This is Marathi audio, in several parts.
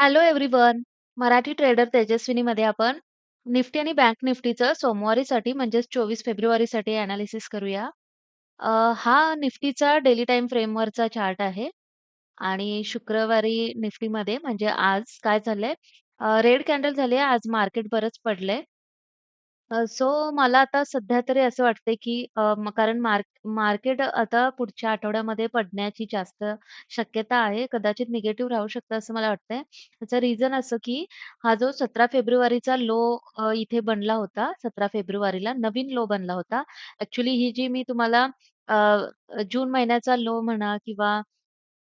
Hello everyone. मराठी ट्रेडर तेजस्विनीमध्ये आपण निफ्टी आणि बँक निफ्टीचं सोमवारीसाठी म्हणजेच 24 फेब्रुवारीसाठी एनालिसिस करूया. हा निफ्टीचा डेली टाइम फ्रेमवरचा चार्ट आहे आणि शुक्रवारी निफ्टीमध्ये म्हणजे आज काय झालंय, रेड कॅन्डल झाली आहे. आज मार्केट बरंच पडलंय. सो मला आता सध्या तरी असं वाटतंय, की कारण मार्केट आता पुढच्या आठवड्यामध्ये पडण्याची जास्त शक्यता आहे. कदाचित निगेटिव्ह राहू शकतं असं मला वाटतंय. त्याचं रिझन असं, की हा जो 17 फेब्रुवारीचा लो इथे बनला होता, 17 फेब्रुवारीला नवीन लो बनला होता. ॲक्चुअली ही जी मी तुम्हाला जून महिन्याचा लो म्हणा किंवा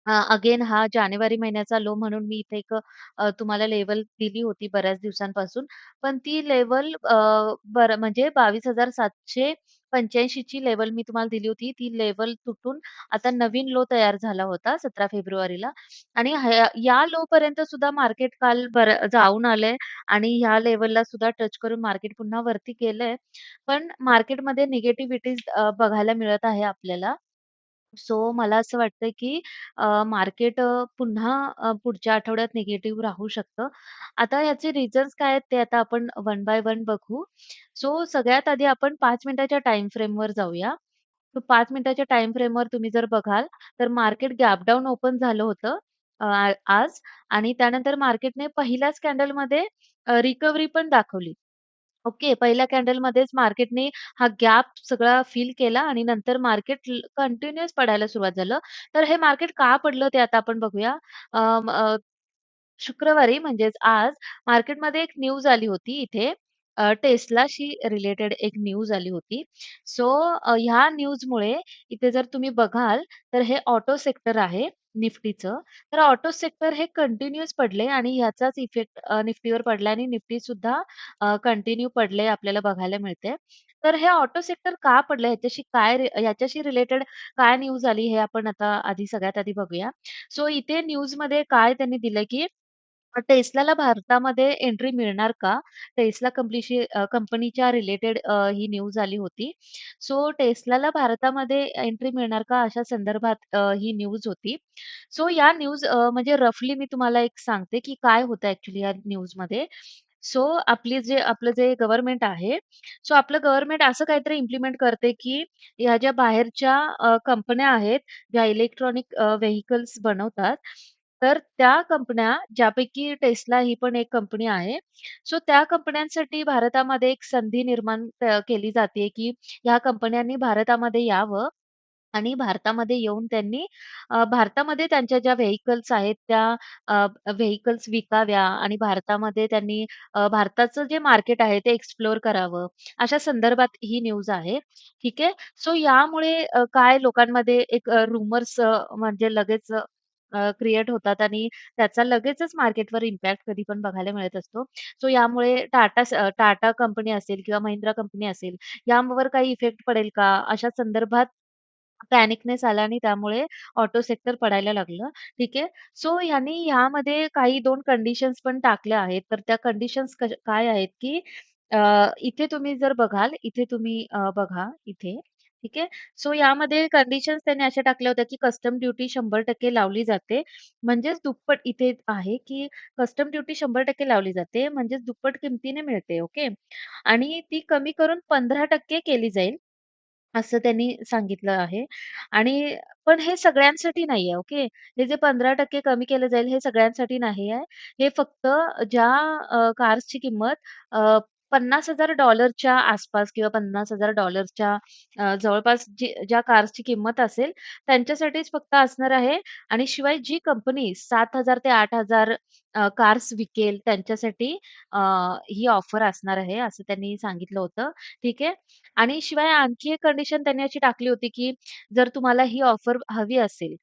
अगेन हा जानेवारी महिन्याचा लो म्हणून मी इथे एक तुम्हाला लेव्हल दिली होती बऱ्याच दिवसांपासून. पण ती लेव्हल बरं म्हणजे 22,785 ची लेव्हल मी तुम्हाला दिली होती. ती लेव्हल तुटून आता नवीन लो तयार झाला होता 17 फेब्रुवारीला आणि या लोपर्यंत सुद्धा मार्केट काल बरं जाऊन आलंय आणि ह्या लेव्हलला सुद्धा टच करून मार्केट पुन्हा वरती गेलंय. पण मार्केटमध्ये निगेटिव्हिटीज बघायला मिळत आहे आपल्याला. सो मला असं वाटतंय, की मार्केट पुन्हा पुढच्या आठवड्यात निगेटिव्ह राहू शकतं. आता याचे रिझन्स काय आहेत ते आता आपण वन बाय वन बघू. सो सगळ्यात आधी आपण 5 मिनिटाच्या टाईम फ्रेमवर जाऊया. तर 5 मिनिटाच्या टाईम फ्रेमवर तुम्ही जर बघाल, तर मार्केट गॅप डाउन ओपन झालं होतं आज आणि त्यानंतर मार्केटने पहिल्याच कॅन्डलमध्ये रिकव्हरी पण दाखवली. ओके. पहिल्या कॅन्डलमध्येच मार्केटने हा गॅप सगळा फिल केला आणि नंतर मार्केट कंटिन्युअस पडायला सुरुवात झालं. तर हे मार्केट का पडलं ते आता आपण बघूया. अ, अ, शुक्रवारी म्हणजेच आज मार्केटमध्ये एक न्यूज आली होती इथे. Teslaशी रिलेटेड एक न्यूज आली होती. सो ह्या न्यूजमुळे इथे जर तुम्ही बघाल, तर हे ऑटो सेक्टर आहे निफ्टीचं. तर ऑटो सेक्टर हे कंटिन्युअस पडले आणि ह्याचाच इफेक्ट निफ्टीवर पडला आणि निफ्टीसुद्धा कंटिन्यू पडले आपल्याला बघायला मिळते. तर हे ऑटो सेक्टर का पडलं ह्याच्याशी रिलेटेड काय न्यूज आली हे आपण आता सगळ्यात आधी बघूया. सो इथे न्यूजमध्ये काय त्यांनी दिलंय, की Teslaला भारतामध्ये एंट्री मिळणार का? Tesla कंपनीच्या रिलेटेड ही न्यूज आली होती. सो Teslaला भारतामध्ये एंट्री मिळणार का? अशा संदर्भात ही न्यूज होती. सो या न्यूज म्हणजे रफली मी तुम्हाला एक सांगते, की काय होतं ॲक्चुअली या न्यूजमध्ये. सो आपलं जे गव्हर्नमेंट आहे, सो आपलं गव्हर्नमेंट असं काहीतरी इम्प्लिमेंट करते, की ह्या ज्या बाहेरच्या कंपन्या आहेत, ज्या इलेक्ट्रॉनिक व्हेइकल्स बनवतात, तर त्या कंपन्या ज्यापैकी Tesla ही पण एक कंपनी आहे. सो त्या कंपन्यांसाठी भारतामध्ये एक संधी निर्माण केली जाते, की ह्या कंपन्यांनी भारतामध्ये यावं आणि भारतामध्ये येऊन त्यांनी भारतामध्ये त्यांच्या ज्या व्हेइकल्स आहेत त्या व्हेइकल्स विकाव्या आणि भारतामध्ये त्यांनी भारताचं जे मार्केट आहे ते एक्सप्लोर करावं. अशा संदर्भात ही न्यूज आहे. ठीक आहे. सो यामुळे काय लोकांमध्ये एक रूमर्स म्हणजे लगेच क्रिएट होतात आणि त्याचा लगेचच मार्केटवर इम्पॅक्ट कधी पण बघायला मिळत असतो. सो यामुळे टाटा कंपनी असेल किंवा महिंद्रा कंपनी असेल, यावर काही इफेक्ट पडेल का? अशा संदर्भात पॅनिकनेस आला आणि त्यामुळे ऑटो सेक्टर पडायला लागलं. ठीक आहे. सो ह्यांनी ह्यामध्ये काही 2 कंडिशन्स पण टाकल्या आहेत. तर त्या कंडिशन्स काय आहेत, की इथे तुम्ही जर बघाल, इथे तुम्ही बघा इथे. ठीक आहे. सो यामध्ये कंडिशन्स त्यांनी अशा टाकल्या होत्या, की कस्टम ड्युटी 100% लावली जाते. म्हणजेच दुप्पट इथे आहे, की कस्टम ड्युटी 100% लावली जाते. म्हणजेच दुप्पट किमतीने मिळते. ओके. आणि ती कमी करून 15% केली जाईल. असं त्यांनी सांगितलं आहे आणि पण हे सगळ्यांसाठी नाहीये, ओके. हे जे 15% कमी केलं जाईल हे सगळ्यांसाठी नाही आहे. हे फक्त ज्या कार्सची किंमत $50,000 च्या आसपास किंवा $50,000 जवळपास ज्या कार्सची किंमत असेल त्यांच्यासाठीच फक्त असणार आहे आणि शिवाय जी कंपनी 7,000 ते 8,000 कार्स विकेल त्यांच्यासाठी अ, ही ऑफर असणार आहे, असं त्यांनी सांगितलं होतं. ठीक आहे. आणि शिवाय आणखी एक कंडिशन त्यांनी अशी टाकली होती, की जर तुम्हाला ही ऑफर हवी असेल,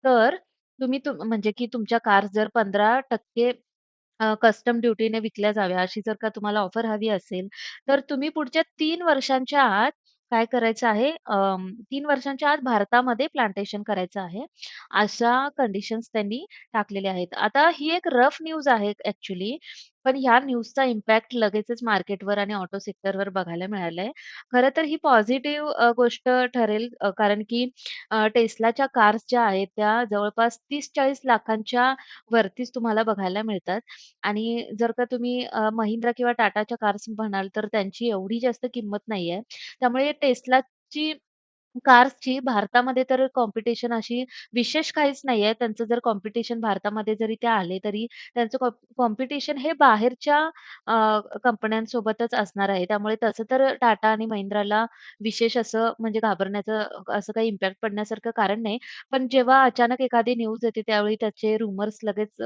तर म्हणजे की तुमच्या कार्स जर 15% कस्टम ड्युटीने विकल्या जाव्या, अशी जर का तुम्हाला ऑफर हवी असेल, तर तुम्ही पुढच्या 3 वर्षांच्या आत काय करायचं आहे, 3 वर्षांच्या आत भारतामध्ये प्लांटेशन करायचं आहे. अशा कंडिशन्स त्यांनी टाकलेल्या आहेत. आता ही एक रफ न्यूज आहे ॲक्चुअली. पण ह्या न्यूजचा इम्पॅक्ट लगेचच मार्केटवर आणि ऑटो सेक्टरवर बघायला मिळालंय. खरं तर ही पॉझिटिव्ह गोष्ट ठरेल कारण की Teslaच्या कार्स ज्या आहेत त्या जवळपास 30-40 लाखांच्या वरतीच तुम्हाला बघायला मिळतात आणि जर का तुम्ही Mahindra किंवा Tataच्या कार्स म्हणाल तर त्यांची एवढी जास्त किंमत नाहीये. त्यामुळे Teslaची कार्सची भारतामध्ये तर कॉम्पिटिशन अशी विशेष काहीच नाहीये. त्यांचं जर कॉम्पिटिशन भारतामध्ये जरी ते आले, तरी त्यांचं कॉम्पिटिशन हे बाहेरच्या कंपन्यांसोबतच असणार आहे. त्यामुळे तसं तर टाटा आणि Mahindraला विशेष असं म्हणजे घाबरण्याचं असं काही इम्पॅक्ट पडण्यासारखं कारण नाही. पण जेव्हा अचानक एखादी न्यूज येते, त्यावेळी त्याचे रुमर्स लगेच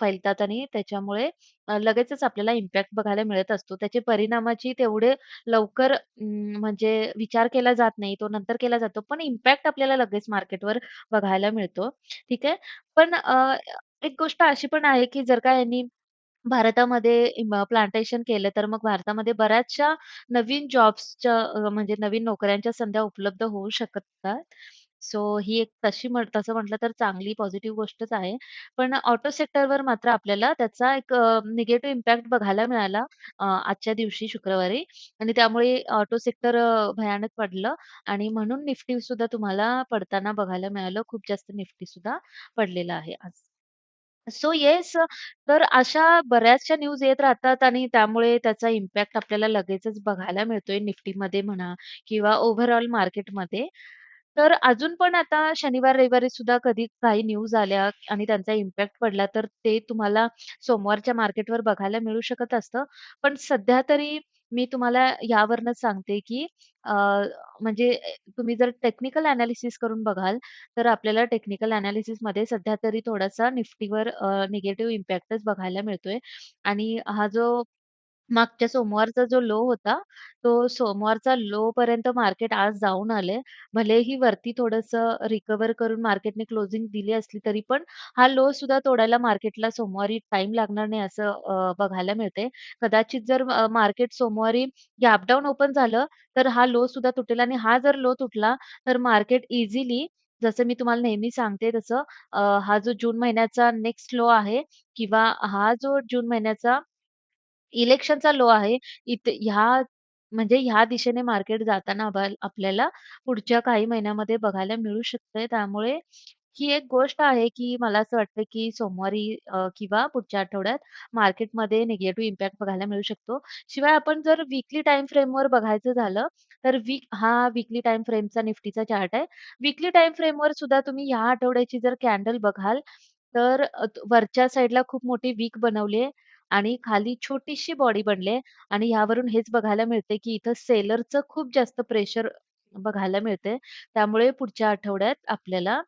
फैलतात आणि त्याच्यामुळे लगेचच आपल्याला इम्पॅक्ट बघायला मिळत असतो. त्याचे परिणामाची तेवढे लवकर म्हणजे विचार केला जात नाही. तो नंतर केला जातो. पण इम्पॅक्ट आपल्याला लगेच मार्केटवर बघायला मिळतो. ठीक आहे. पण एक गोष्ट अशी पण आहे, की जर का यांनी भारतामध्ये प्लांटेशन केलं, तर मग भारतामध्ये बऱ्याचशा नवीन जॉब्सच्या म्हणजे नवीन नोकऱ्यांच्या संध्या उपलब्ध होऊ शकतात. सो ही एक तसं म्हटलं तर चांगली पॉझिटिव्ह गोष्टच आहे. पण ऑटो सेक्टरवर मात्र आपल्याला त्याचा एक निगेटिव्ह इम्पॅक्ट बघायला मिळाला आजच्या दिवशी शुक्रवारी आणि त्यामुळे ऑटो सेक्टर भयानक पडलं आणि म्हणून निफ्टी सुद्धा तुम्हाला पडताना बघायला मिळालं. खूप जास्त निफ्टी सुद्धा पडलेलं आहे आज. सो येस तर अशा बऱ्याचशा न्यूज येत राहतात आणि त्यामुळे त्याचा इम्पॅक्ट आपल्याला लगेचच बघायला मिळतोय निफ्टीमध्ये म्हणा किंवा ओव्हरऑल मार्केटमध्ये. तर अजून पण आता शनिवार, रविवारी सुद्धा कधी काही न्यूज आल्या आणि त्यांचा इम्पॅक्ट पडला, तर ते तुम्हाला सोमवारच्या मार्केटवर बघायला मिळू शकत असतं. पण सध्या तरी मी तुम्हाला यावरूनच सांगते, की म्हणजे तुम्ही जर टेक्निकल एनालिसिस करून बघाल, तर आपल्याला टेक्निकल एनालिसिसमध्ये सध्या तरी थोडासा निफ्टीवर निगेटिव्ह इम्पॅक्टच बघायला मिळतोय आणि हा जो मागच्या सोमवारचा जो लो होता, तो सोमवारचा लोपर्यंत मार्केट आज जाऊन आले. भलेही वरती थोडंसं रिकव्हर करून मार्केटने क्लोजिंग दिली असली, तरी पण हा लो सुद्धा तोडायला मार्केटला सोमवारी टाईम लागणार नाही असं बघायला मिळतंय. कदाचित जर मार्केट सोमवारी गॅप डाउन ओपन झालं, तर हा लो सुद्धा तुटेल आणि हा जर लो तुटला, तर मार्केट इझिली जसं मी तुम्हाला नेहमी सांगते तसं हा जो जून महिन्याचा नेक्स्ट लो आहे किंवा हा जो जून महिन्याचा इलेक्शनचा लो आहे. ह्या म्हणजे ह्या दिशेने मार्केट जाताना आपल्याला पुढच्या काही महिन्यामध्ये बघायला मिळू शकतंय. त्यामुळे ही एक गोष्ट आहे, की मला असं वाटतं, की सोमवारी किंवा पुढच्या आठवड्यात मार्केटमध्ये निगेटिव्ह इम्पॅक्ट बघायला मिळू शकतो. शिवाय आपण जर वीकली टाईम फ्रेमवर बघायचं झालं, तर हा वीकली टाईम फ्रेमचा निफ्टीचा चार्ट आहे. वीकली टाईम फ्रेमवर सुद्धा तुम्ही ह्या आठवड्याची जर कॅन्डल बघाल, तर वरच्या साइडला खूप मोठी विक बनवली आहे आणि खाली छोटीशी बॉडी बनली आहे आणि ह्यावरून हेच बघायला मिळते, की इथं सेलरचं खूप जास्त प्रेशर बघायला मिळते. त्यामुळे पुढच्या आठवड्यात आपल्याला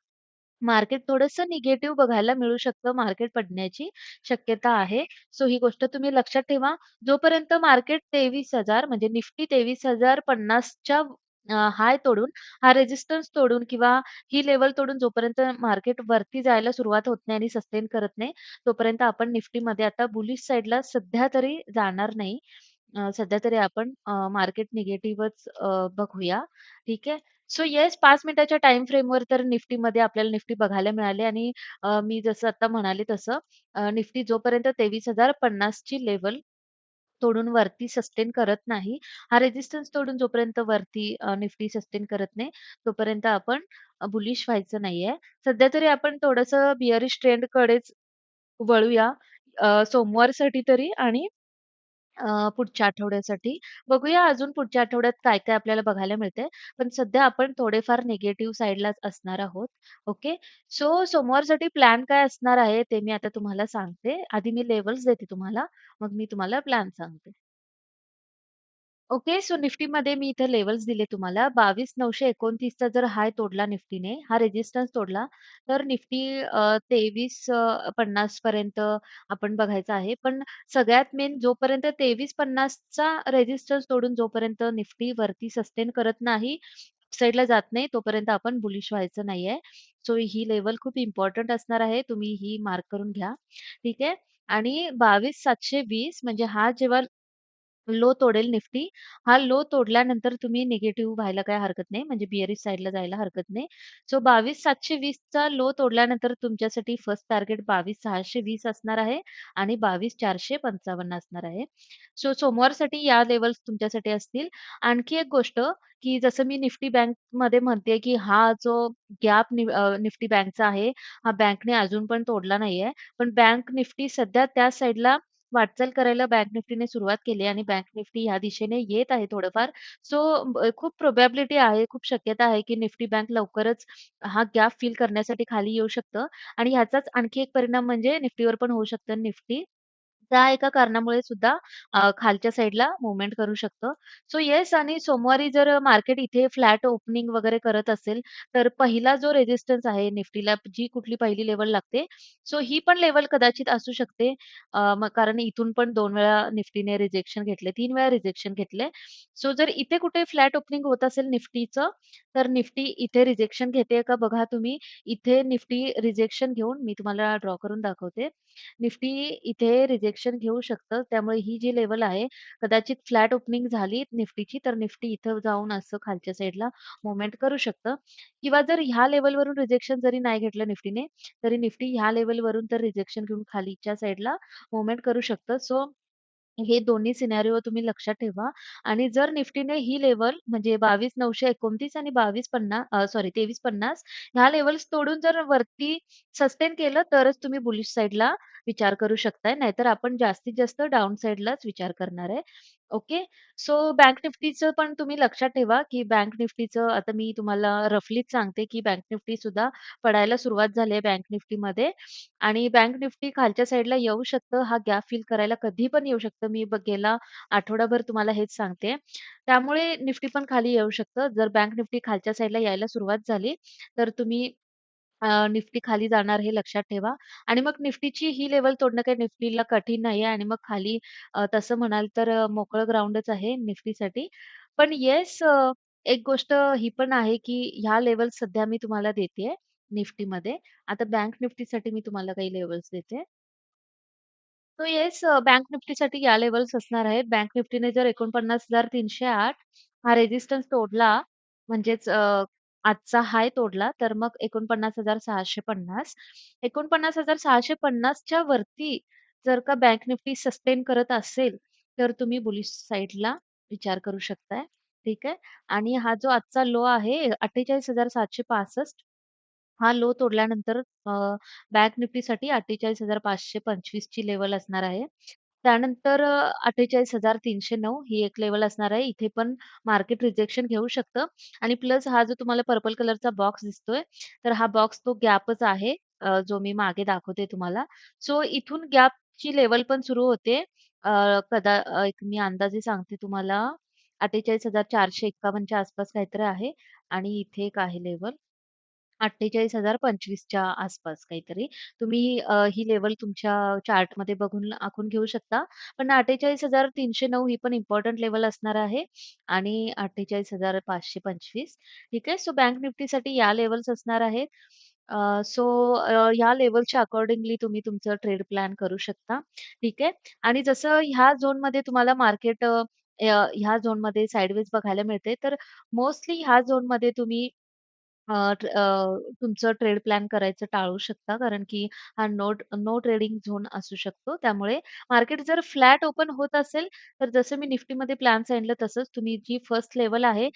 मार्केट थोडंसं निगेटिव्ह बघायला मिळू शकतं. मार्केट पडण्याची शक्यता आहे. सो ही गोष्ट तुम्ही लक्षात ठेवा. जोपर्यंत मार्केट 23,000 म्हणजे निफ्टी 23,050 च्या हाय तोडून, हा रेझिस्टन्स तोडून किंवा ही लेव्हल तोडून जोपर्यंत मार्केट वरती जायला सुरुवात होत नाही आणि सस्टेन करत नाही, तोपर्यंत आपण निफ्टीमध्ये आता बुलिश साइडला सध्या तरी जाणार नाही. सध्या तरी आपण मार्केट निगेटिव्हच बघूया. ठीक आहे. सो येस 5 मिनिटाच्या टाईम फ्रेमवर तर निफ्टीमध्ये आपल्याला निफ्टी बघायला मिळाली आणि मी जसं आता म्हणाले तसं निफ्टी जोपर्यंत 23,050 ची लेव्हल तोडून वरती सस्टेन करत नाही. हा रेझिस्टन्स तोडून जोपर्यंत वरती निफ्टी सस्टेन करत नाही, तोपर्यंत आपण बुलिश व्हायचं नाहीये. सध्या तरी आपण थोडंसं बिअरिश ट्रेंडकडेच वळूया सोमवारसाठी तरी आणि पुढच्या आठवड्यासाठी. बघूया अजून पुढच्या आठवड्यात काय-काय आपल्याला बघायला मिळतंय. पण सध्या आपण थोडेफार निगेटिव्ह साइडलाच असणार आहोत. ओके. सो सोमवारसाठी प्लॅन काय असणार आहे ते मी आता तुम्हाला सांगते. आधी मी लेव्हल्स देते तुम्हाला, मग मी तुम्हाला प्लॅन सांगते. ओके. सो निफ्टीमध्ये मी इथे लेव्हल्स दिले तुम्हाला. 22,929 चा जर हाय तोडला निफ्टीने, हा रेझिस्टन्स तोडला, तर निफ्टी 23,50 पर्यंत आपण बघायचं आहे. पण सगळ्यात मेन जोपर्यंत 23,50 चा रेझिस्टन्स तोडून जोपर्यंत निफ्टी वरती सस्टेन करत नाही, साइडला जात नाही, तोपर्यंत आपण बुलिश व्हायचं नाहीये. सो ही लेव्हल खूप इम्पोर्टंट असणार आहे. तुम्ही ही मार्क करून घ्या. ठीक आहे. आणि 22,720 म्हणजे हा जेव्हा लो तोडेल निफ्टी. हा लो तोडल्यानंतर तुम्ही निगेटिव्ह व्हायला काही हरकत नाही, म्हणजे बिअरिश साइडला जायला हरकत नाही. सो 22,720 चा लो तोडल्यानंतर तुमच्यासाठी फर्स्ट टार्गेट 22,620 असणार आहे आणि 22,455 असणार आहे. सो सोमवारसाठी या लेव्हल्स तुमच्यासाठी असतील. आणखी एक गोष्ट, की जसं मी निफ्टी बँकमध्ये म्हणते, की हा जो गॅप निफ्टी बँकचा आहे, हा बँकने अजून पण तोडला नाहीये. पण बँक निफ्टी सध्या त्या साइडला वाटचाल करायला बँक निफ्टीने सुरुवात केली आणि बँक निफ्टी ह्या दिशेने येत आहे थोडंफार. सो खूप प्रोबॅबिलिटी आहे, खूप शक्यता आहे, की निफ्टी बँक लवकरच हा गॅप फिल करण्यासाठी खाली येऊ शकतं आणि ह्याचाच आणखी एक परिणाम म्हणजे निफ्टीवर पण होऊ शकतं. निफ्टी त्या एका कारणामुळे सुद्धा खालच्या साइडला मूव्हमेंट करू शकतं. सो येस आणि सोमवारी जर मार्केट इथे फ्लॅट ओपनिंग वगैरे करत असेल, तर पहिला जो रेझिस्टन्स आहे निफ्टीला जी कुठली पहिली लेव्हल लागते, सो ही पण लेव्हल कदाचित असू शकते. मग कारण इथून पण 2 वेळा निफ्टीने रिजेक्शन घेतले, 3 वेळा रिजेक्शन घेतले. सो जर इथे कुठे फ्लॅट ओपनिंग होत असेल निफ्टीचं, तर निफ्टी इथे रिजेक्शन घेते का बघा तुम्ही. इथे निफ्टी रिजेक्शन घेऊन मी तुम्हाला ड्रॉ करून दाखवते. निफ्टी इथे रिजेक्शन घेऊ शकतं. त्यामुळे ही जी लेव्हल आहे, कदाचित फ्लॅट ओपनिंग झाली निफ्टीची, तर निफ्टी इथं जाऊन असं खालच्या साइडला मूव्हमेंट करू शकतं किंवा जर ह्या लेव्हलवरून रिजेक्शन जरी नाही घेतलं निफ्टीने, तरी निफ्टी ह्या लेव्हलवरून तर रिजेक्शन घेऊन खालीच्या साइडला मूव्हमेंट करू शकतं. सो हे दोन्ही सिनेरिओ तुम्ही लक्षात ठेवा आणि जर निफ्टीने ही लेव्हल म्हणजे 22,929 आणि 23,50 ह्या लेव्हल्स तोडून जर वरती सस्टेन केलं तरच तुम्ही बुलिश साइडला विचार करू शकताय. नाहीतर आपण जास्तीत जास्त डाउन साइडलाच विचार करणार आहे. ओके. सो बँक निफ्टीचं पण तुम्ही लक्षात ठेवा, की बँक निफ्टीचं आता मी तुम्हाला रफलीच सांगते, की बँक निफ्टी सुद्धा पडायला सुरुवात झाली आहे बँक निफ्टीमध्ये आणि बँक निफ्टी खालच्या साइडला येऊ शकतं. हा गॅप फिल करायला कधी पण येऊ शकतं. मी गेला आठवडाभर तुम्हाला हेच सांगते. त्यामुळे निफ्टी पण खाली येऊ शकतं. जर बँक निफ्टी खालच्या साइडला यायला सुरुवात झाली, तर तुम्ही निफ्टी खाली जाणार हे लक्षात ठेवा आणि मग निफ्टीची ही लेव्हल तोडणं काही निफ्टीला कठीण नाहीये आणि मग खाली तसं म्हणाल तर मोकळं ग्राउंडच आहे निफ्टीसाठी. पण येस एक गोष्ट ही पण आहे, की ह्या लेव्हल्स सध्या मी तुम्हाला देतेय निफ्टीमध्ये. आता बँक निफ्टीसाठी मी तुम्हाला काही लेव्हल्स देते. सो येस बँक निफ्टीसाठी या लेव्हल्स असणार आहेत. बँक निफ्टीने जर 49,308 हा रेझिस्टन्स तोडला, म्हणजेच आजचा हाय तोडला, तर मग 49,650 49,650 च्या वरती जर का बँक निफ्टी सस्टेन करत असेल, तर तुम्ही बुलिश साइडला विचार करू शकताय. ठीक आहे. आणि हा जो आजचा लो आहे 48,765 हा लो तोडल्यानंतर बँक निफ्टीसाठी 48,525 ची लेव्हल असणार आहे. त्यानंतर 48,309 ही एक लेव्हल असणार आहे. इथे पण मार्केट रिजेक्शन घेऊ शकतं आणि प्लस हा जो तुम्हाला पर्पल कलरचा बॉक्स दिसतोय, तर हा बॉक्स तो गॅपच आहे जो मी मागे दाखवते तुम्हाला. सो इथून गॅपची लेव्हल पण सुरू होते. एक मी अंदाजे सांगते तुम्हाला 48,451 च्या आसपास काहीतरी आहे आणि इथे एक आहे लेव्हल 48,025 च्या आसपास काहीतरी. तुम्ही ही लेव्हल तुमच्या चार्टमध्ये बघून आखून घेऊ शकता. पण 48,309 ही पण इम्पोर्टंट लेव्हल असणार आहे आणि 48,525 ठीक आहे. सो बँक निफ्टीसाठी या लेव्हल्स असणार आहेत. सो या लेव्हलच्या अकॉर्डिंगली तुम्ही तुमचं ट्रेड प्लॅन करू शकता. ठीक आहे. आणि जसं ह्या झोनमध्ये तुम्हाला मार्केट ह्या झोनमध्ये साइडवेज बघायला मिळते, तर मोस्टली ह्या झोनमध्ये तुम्ही तुमचं ट्रेड प्लॅन करायचं टाळू शकता. कारण की हा नो ट्रेडिंग झोन असू शकतो. त्यामुळे मार्केट जर फ्लॅट ओपन होत असेल, तर जसं मी निफ्टीमध्ये प्लॅन सांगितलं तसंच तुम्ही जी फर्स्ट लेव्हल आहे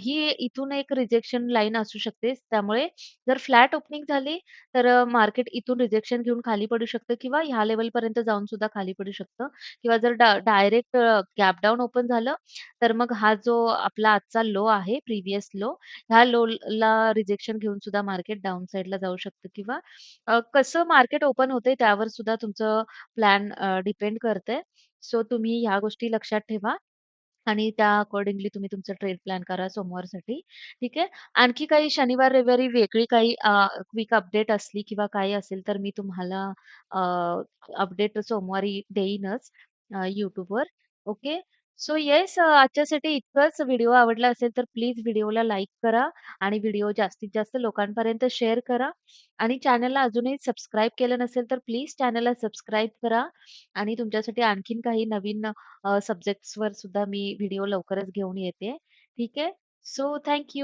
ही इथून एक रिजेक्शन लाईन असू शकते. त्यामुळे जर फ्लॅट ओपनिंग झाली, तर मार्केट इथून रिजेक्शन घेऊन खाली पडू शकतं किंवा ह्या लेव्हलपर्यंत जाऊन सुद्धा खाली पडू शकतं किंवा जर डायरेक्ट गॅप डाउन ओपन झालं, तर मग हा जो आपला आजचा लो आहे, प्रिव्हियस लो ह्या लोला रिजेक्शन घेऊन सुद्धा मार्केट डाउन साइडला जाऊ शकतं किंवा कसं मार्केट ओपन होतंय त्यावर सुद्धा तुमचं प्लॅन डिपेंड करतंय. सो तुम्ही ह्या गोष्टी लक्षात ठेवा आणि त्या अकॉर्डिंगली तुम्ही तुमचं ट्रेड प्लॅन करा सोमवारसाठी. ठीक आहे. आणखी काही शनिवार, रविवारी वेगळी काही क्विक अपडेट असली किंवा काही असेल तर मी तुम्हाला अपडेट सोमवारी देईनच YouTubeवर. ओके. सो येस आजच्यासाठी इतकंच. व्हिडिओ आवडला असेल तर प्लीज व्हिडिओला लाईक करा आणि व्हिडिओ जास्तीत जास्त लोकांपर्यंत शेअर करा आणि चॅनलला अजूनही सबस्क्राईब केलं नसेल तर प्लीज चॅनलला सबस्क्राईब करा आणि तुमच्यासाठी आणखीन काही नवीन सब्जेक्ट्सवर सुद्धा मी व्हिडिओ लवकरच घेऊन येते. ठीक आहे. So thank